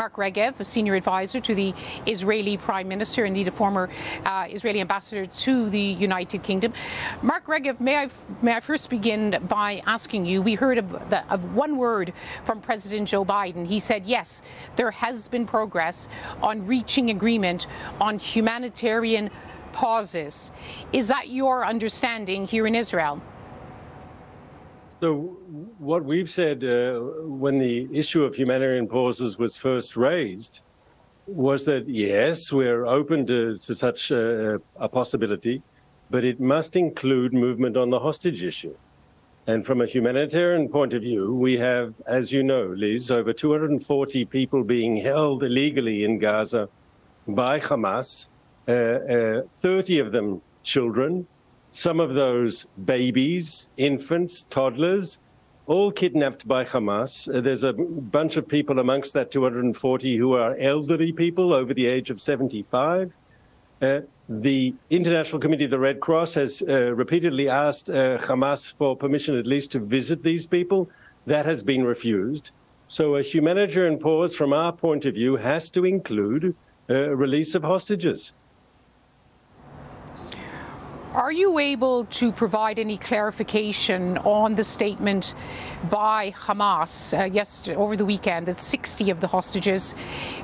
Mark Regev, a senior advisor to the Israeli Prime Minister, indeed a former Israeli ambassador to the United Kingdom. Mark Regev, may I first begin by asking you, we heard of one word from President Joe Biden. He said, yes, there has been progress on reaching agreement on humanitarian pauses. Is that your understanding here in Israel? So what we've said when the issue of humanitarian pauses was first raised was that, yes, we're open to such a possibility, but it must include movement on the hostage issue. And from a humanitarian point of view, we have, as you know, Liz, over 240 people being held illegally in Gaza by Hamas, 30 of them children, some of those babies, infants, toddlers, all kidnapped by Hamas. There's a bunch of people amongst that 240 who are elderly people over the age of 75. The International Committee of the Red Cross has repeatedly asked Hamas for permission at least to visit these people. That has been refused. So a humanitarian pause from our point of view has to include release of hostages. Are you able to provide any clarification on the statement by Hamas over the weekend that 60 of the hostages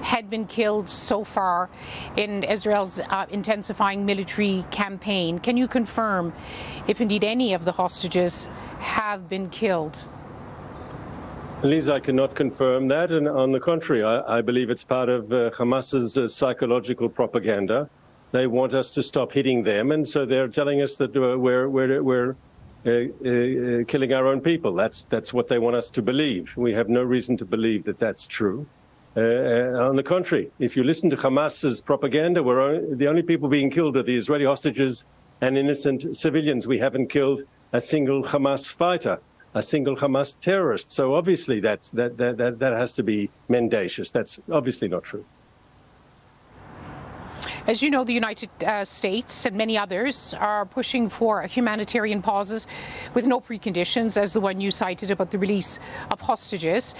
had been killed so far in Israel's intensifying military campaign? Can you confirm if indeed any of the hostages have been killed? Liz, I cannot confirm that, and on the contrary, I believe it's part of Hamas's psychological propaganda. They want us to stop hitting them, and so they're telling us that we're killing our own people. That's what they want us to believe. We have no reason to believe that that's true. On the contrary, if you listen to Hamas's propaganda, the only people being killed are the Israeli hostages and innocent civilians. We haven't killed a single Hamas fighter, a single Hamas terrorist. So obviously that has to be mendacious. That's obviously not true. As you know, the United States and many others are pushing for humanitarian pauses with no preconditions, as the one you cited about the release of hostages.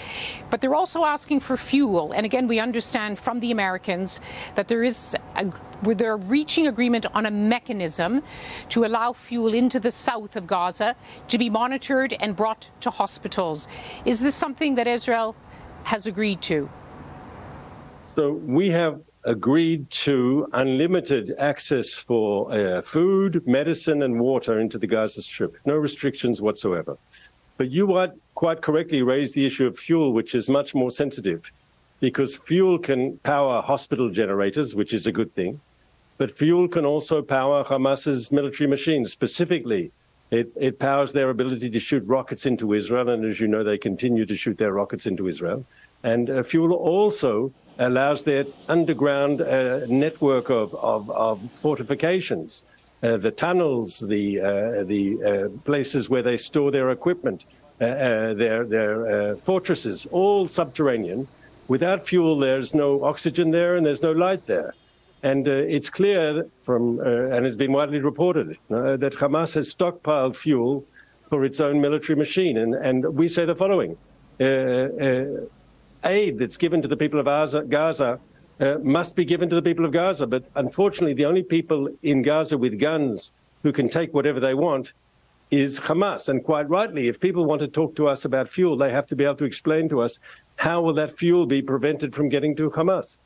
But they're also asking for fuel. And again, we understand from the Americans that they're reaching agreement on a mechanism to allow fuel into the south of Gaza to be monitored and brought to hospitals. Is this something that Israel has agreed to? So we have agreed to unlimited access for food, medicine and water into the Gaza Strip. No restrictions whatsoever. But you quite correctly raised the issue of fuel, which is much more sensitive, because fuel can power hospital generators, which is a good thing. But fuel can also power Hamas's military machines. Specifically, it powers their ability to shoot rockets into Israel. And as you know, they continue to shoot their rockets into Israel. And fuel also allows their underground network of fortifications, the tunnels, the places where they store their equipment, their fortresses, all subterranean. Without fuel, there's no oxygen there and there's no light there. And it's clear from, and has been widely reported, that Hamas has stockpiled fuel for its own military machine. And we say the following. Aid that's given to the people of Gaza must be given to the people of Gaza. But unfortunately, the only people in Gaza with guns who can take whatever they want is Hamas. And quite rightly, if people want to talk to us about fuel, they have to be able to explain to us how will that fuel be prevented from getting to Hamas.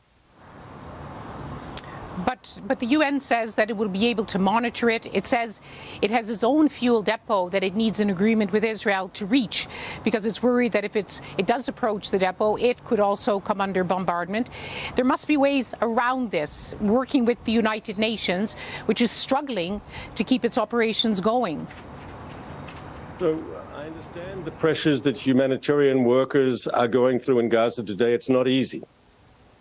But the UN says that it will be able to monitor it. It says it has its own fuel depot that it needs an agreement with Israel to reach, because it's worried that if it does approach the depot, it could also come under bombardment. There must be ways around this, working with the United Nations, which is struggling to keep its operations going. So I understand the pressures that humanitarian workers are going through in Gaza today. It's not easy.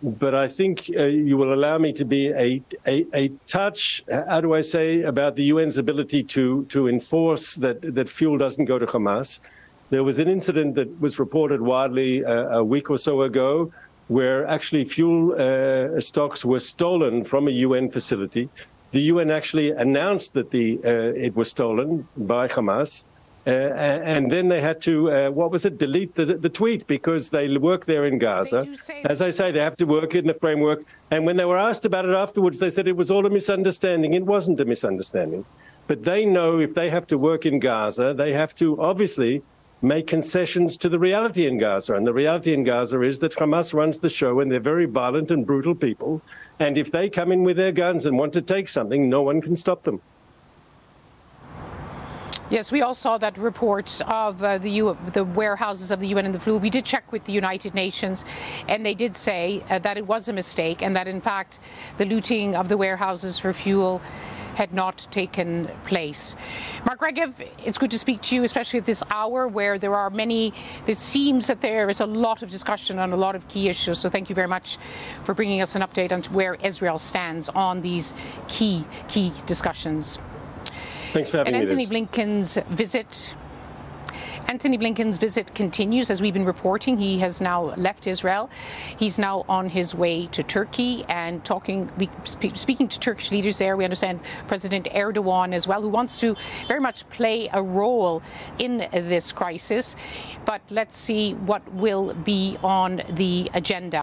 But I think you will allow me to be a touch, how do I say, about the UN's ability to enforce that fuel doesn't go to Hamas. There was an incident that was reported widely a week or so ago where actually fuel stocks were stolen from a UN facility. The UN actually announced that it was stolen by Hamas. And then they had to, delete the tweet because they work there in Gaza. As I say, they have to work in the framework. And when they were asked about it afterwards, they said it was all a misunderstanding. It wasn't a misunderstanding. But they know if they have to work in Gaza, they have to obviously make concessions to the reality in Gaza. And the reality in Gaza is that Hamas runs the show and they're very violent and brutal people. And if they come in with their guns and want to take something, no one can stop them. Yes, we all saw that report of the warehouses of the UN and the flu. We did check with the United Nations, and they did say that it was a mistake and that, in fact, the looting of the warehouses for fuel had not taken place. Mark Regev, it's good to speak to you, especially at this hour where it seems that there is a lot of discussion on a lot of key issues. So thank you very much for bringing us an update on where Israel stands on these key discussions. Thanks for having me. Antony Blinken's visit continues, as we've been reporting. He has now left Israel. He's now on his way to Turkey and speaking to Turkish leaders there. We understand President Erdogan as well, who wants to very much play a role in this crisis. But let's see what will be on the agenda.